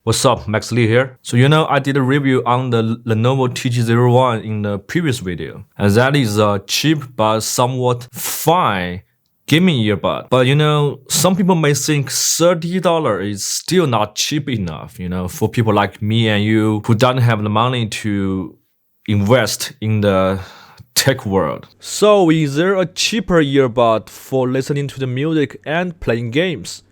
What's up, Max Lee here. So I did a review on the Lenovo TG01 in the previous video, and that is a cheap but somewhat fine gaming earbud. But some people may think $30 is still not cheap enough, for people like me and you who don't have the money to invest in the tech world. So is there a cheaper earbud for listening to the music and playing games?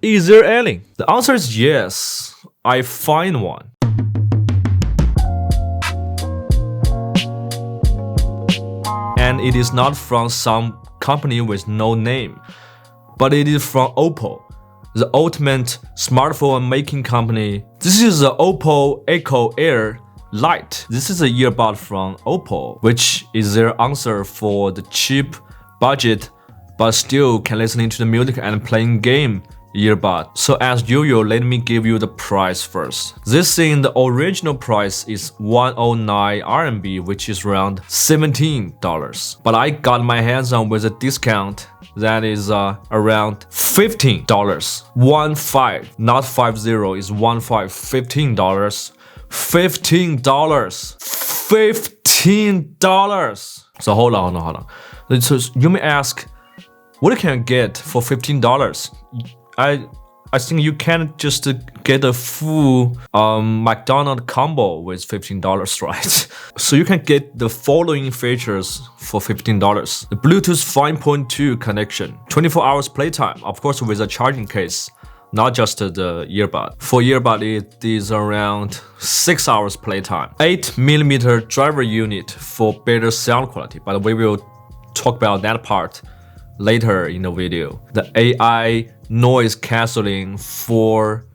Is there any? The answer is yes. I find one. And it is not from some company with no name, but it is from OPPO, the ultimate smartphone making company. This is the OPPO Enco Air Lite. This is a earbud from OPPO, which is their answer for the cheap budget, but still can listen to the music and playing game earbud. So as usual, let me give you the price first. This thing, the original price is 109 RMB, which is around $17. But I got my hands on with a discount that is around $15. 15, not 50, is 15, $15. $15. So hold on. So you may ask, what can I get for $15? I think you can't just get a full McDonald's combo with $15, right? So you can get the following features for $15. The Bluetooth 5.2 connection, 24 hours playtime, of course with a charging case, not just the earbud. For earbud, it is around 6 hours playtime. 8mm driver unit for better sound quality, but we will talk about that part later in the video. The AI noise cancelling for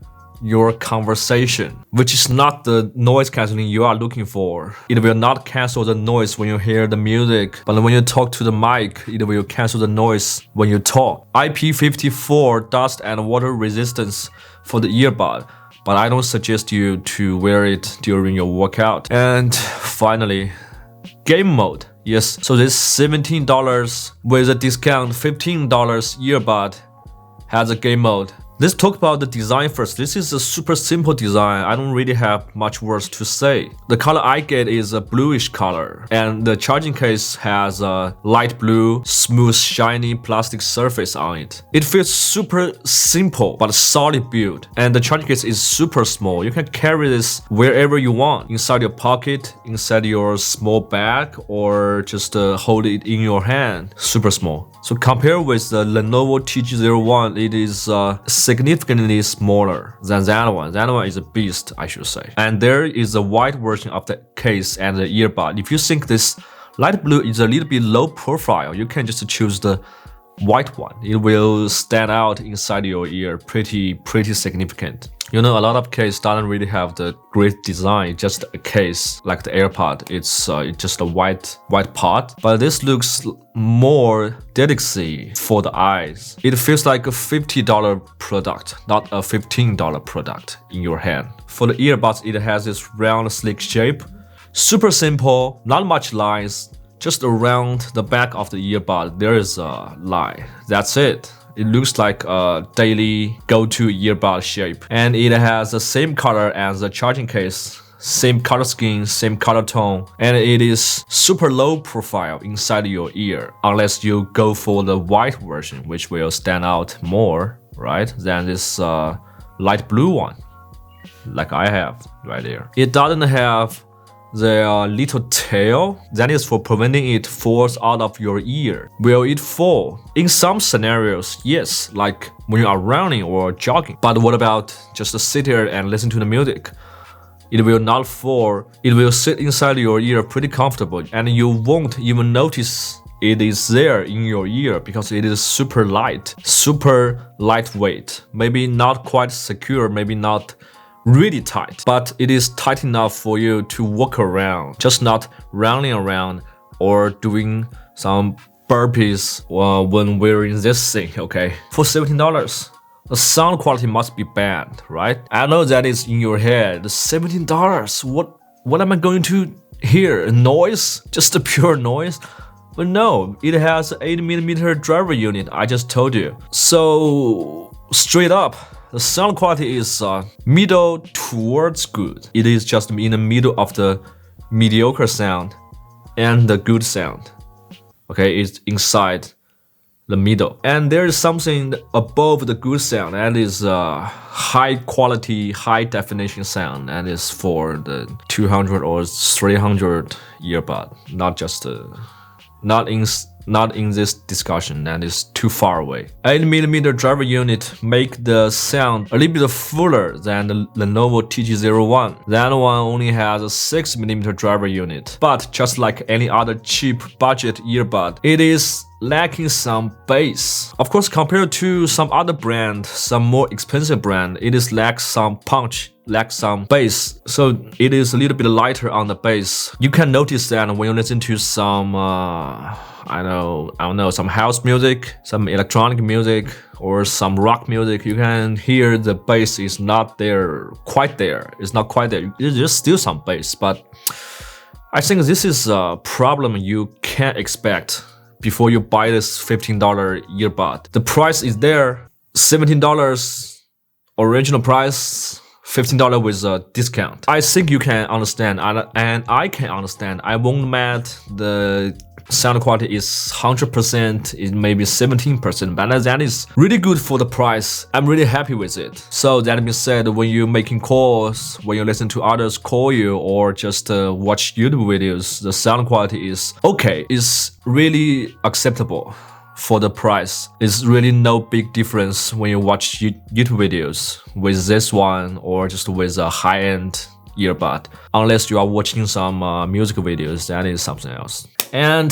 your conversation, which is not the noise cancelling you are looking for. It will not cancel the noise when you hear the music, but when you talk to the mic, it will cancel the noise when you talk. IP54 dust and water resistance for the earbud, but I don't suggest you to wear it during your workout. And finally, game mode. Yes, so this $17 with a discount $15 earbud has a game mode. Let's talk about the design first. This is a super simple design. I don't really have much words to say. The color I get is a bluish color, and the charging case has a light blue, smooth, shiny plastic surface on it. It feels super simple but solid build, and the charging case is super small. You can carry this wherever you want, inside your pocket, inside your small bag, or just hold it in your hand. Super small. So compared with the Lenovo TG01, it is significantly smaller than that one. That one is a beast, I should say. And there is a white version of the case and the earbud. If you think this light blue is a little bit low profile, you can just choose the white one. It will stand out inside your ear, pretty significant. A lot of case doesn't really have the great design, just a case like the AirPod. It's just a white part, but this looks more delicacy for the eyes. It feels like a $50 product, not a $15 product in your hand. For the earbuds, it has this round, sleek shape, super simple, not much lines. Just around the back of the earbud, there is a line. That's it. It looks like a daily go-to earbud shape. And it has the same color as the charging case, same color scheme, same color tone, and it is super low profile inside your ear, unless you go for the white version, which will stand out more, right, than this light blue one, like I have right there. It doesn't have the little tail that is for preventing it falls out of your ear. Will it fall? In some scenarios, yes, like when you are running or jogging. But what about just sit here and listen to the music? It will not fall. It will sit inside your ear pretty comfortable, and you won't even notice it is there in your ear because it is super light, super lightweight. Maybe not quite secure, maybe not really tight, but it is tight enough for you to walk around, just not running around or doing some burpees when wearing this thing, okay? For $17, the sound quality must be bad, right? I know that is in your head. $17, what am I going to hear? Noise? Just a pure noise? But no, it has an 8mm driver unit, I just told you. So straight up, the sound quality is middle towards good. It is just in the middle of the mediocre sound and the good sound. Okay, it's inside the middle. And there is something above the good sound, that is high quality, high definition sound. That is for the 200 or 300 earbud, not just not in this discussion, that is too far away. 8mm driver unit make the sound a little bit fuller than the Lenovo TG01. That one only has a 6mm driver unit, but just like any other cheap budget earbud, it is lacking some bass. Of course, compared to some other brand, some more expensive brand, it is lacks some punch, lacks some bass. So it is a little bit lighter on the bass. You can notice that when you listen to some I don't know, some house music, some electronic music, or some rock music, you can hear the bass is not there, quite there. It's not quite there. It's just still some bass, but I think this is a problem you can't expect before you buy this $15 earbud. The price is there, $17 original price, $15 with a discount. I think you can understand, and I can understand. I won't mad the sound quality is 100%, it may be 17%, but that is really good for the price. I'm really happy with it. So that being said, when you're making calls, when you listen to others call you, or just watch YouTube videos, the sound quality is okay. It's really acceptable for the price. It's really no big difference when you watch YouTube videos with this one or just with a high-end earbud. Unless you are watching some music videos, that is something else. And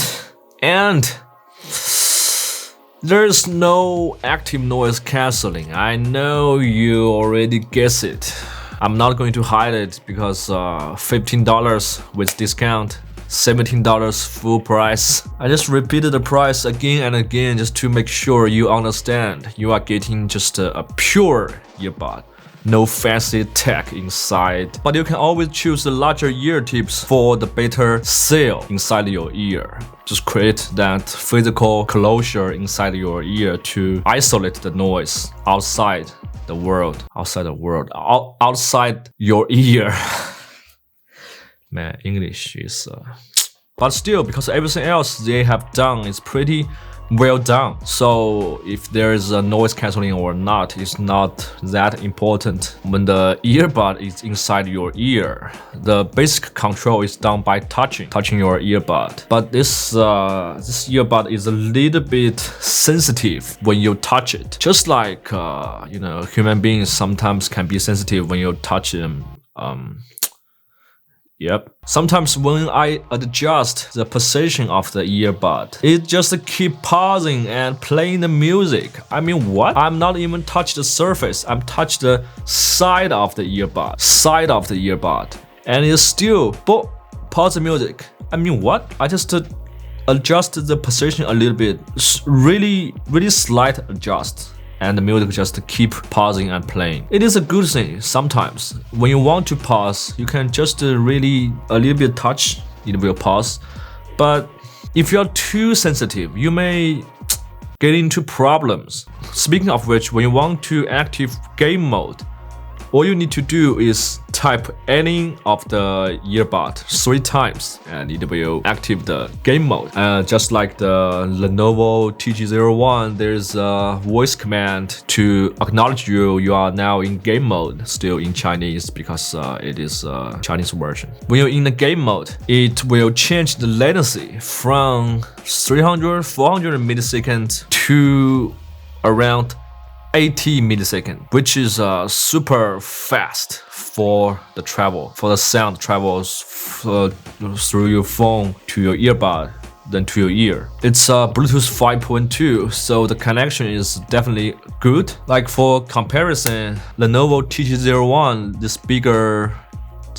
there's no active noise cancelling. I know you already guessed it. I'm not going to hide it because $15 with discount, $17 full price. I just repeated the price again and again just to make sure you understand. You are getting just a pure earbud. No fancy tech inside, but you can always choose the larger ear tips for the better seal inside your ear. Just create that physical closure inside your ear to isolate the noise outside the world, outside your ear. Man, English is but still, because everything else they have done is pretty well done. So if there is a noise cancelling or not, it's not that important when the earbud is inside your ear. The basic control is done by touching your earbud. But this earbud is a little bit sensitive when you touch it. Just like human beings sometimes can be sensitive when you touch them. Yep. Sometimes when I adjust the position of the earbud, it just keep pausing and playing the music. I mean, what? I'm not even touch the surface. I'm touch the side of the earbud, and it's still pause the music. I mean, what? I just adjust the position a little bit, really slight adjust. And the music just keep pausing and playing. It is a good thing sometimes. When you want to pause, you can just really a little bit touch, it will pause. But if you are too sensitive, you may get into problems. Speaking of which, when you want to active game mode, all you need to do is type any of the earbud 3 times and it will active the game mode. Just like the Lenovo TG01, there's a voice command to acknowledge you are now in game mode, still in Chinese because it is a Chinese version. When you're in the game mode, it will change the latency from 300, 400 milliseconds to around 80 milliseconds, which is super fast for the travel, for the sound travels through your phone to your earbud, then to your ear. It's Bluetooth 5.2, so the connection is definitely good. Like for comparison, Lenovo TG01, this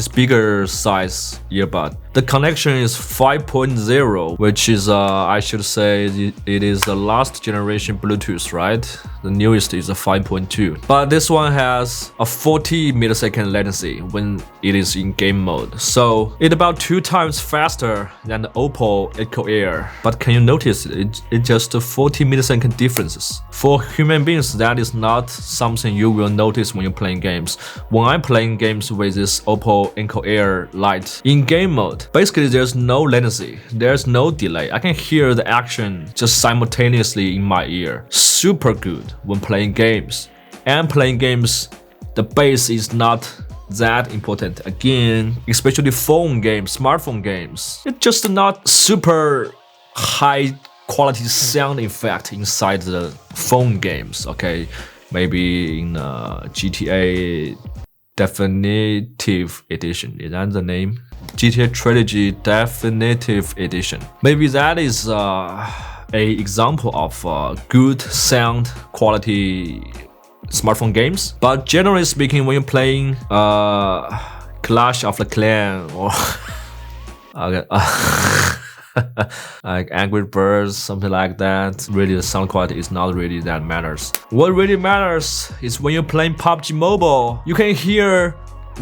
bigger size earbud, The connection is 5.0, which is I should say it is the last generation Bluetooth, right? The newest is a 5.2. But this one has a 40 millisecond latency when it is in game mode. So it's about 2 times faster than the OPPO Enco Air. But can you notice it's just a 40 millisecond differences? For human beings, that is not something you will notice when you're playing games. When I'm playing games with this OPPO Enco Air Lite in game mode, basically there's no latency, there's no delay. I can hear the action just simultaneously in my ear. Super good when playing games. And playing games, the bass is not that important. Again, especially phone games, smartphone games, it's just not super high quality sound effect inside the phone games. Okay, maybe in GTA Definitive Edition, is that the name? GTA Trilogy Definitive Edition. Maybe that is a example of good sound quality smartphone games. But generally speaking, when you're playing Clash of the Clan or like Angry Birds, something like that, really the sound quality is not really that matters. What really matters is when you're playing PUBG Mobile, you can hear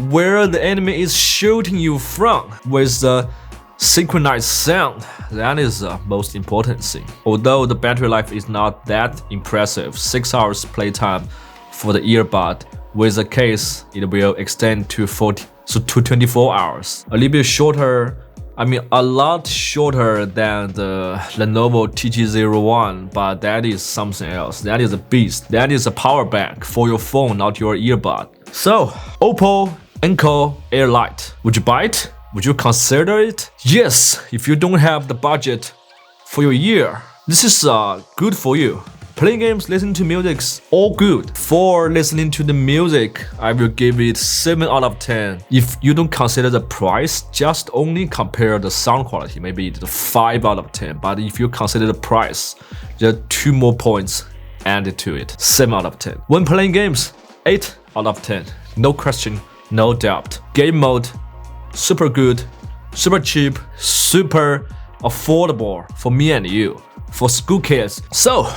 where the enemy is shooting you from with the synchronized sound. That is the most important thing. Although the battery life is not that impressive, 6 hours playtime for the earbud, with the case it will extend to 24 hours. A little bit shorter, I mean a lot shorter than the Lenovo TT01, but that is something else. That is a beast. That is a power bank for your phone, not your earbud. So, OPPO Enco Air Lite. Would you buy it? Would you consider it? Yes, if you don't have the budget for your ear. This is good for you. Playing games, listening to music, all good. For listening to the music, I will give it 7 out of 10. If you don't consider the price, just only compare the sound quality, maybe it's a 5 out of 10. But if you consider the price, there are 2 more points added to it. 7 out of 10. When playing games, 8 out of 10. No question, no doubt. Game mode, super good, super cheap, super affordable for me and you, for school kids. So,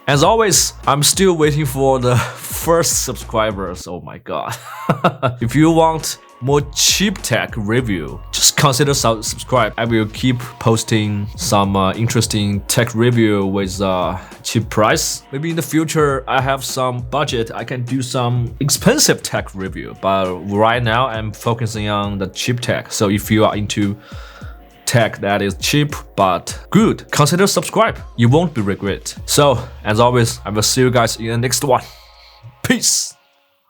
as always, I'm still waiting for the first subscribers. Oh my god. If you want more cheap tech review, just consider subscribe. I will keep posting some interesting tech review with cheap price. Maybe in the future I have some budget, I can do some expensive tech review. But right now I'm focusing on the cheap tech. So if you are into tech that is cheap but good, consider subscribe. You won't be regret. So as always, I will see you guys in the next one. Peace.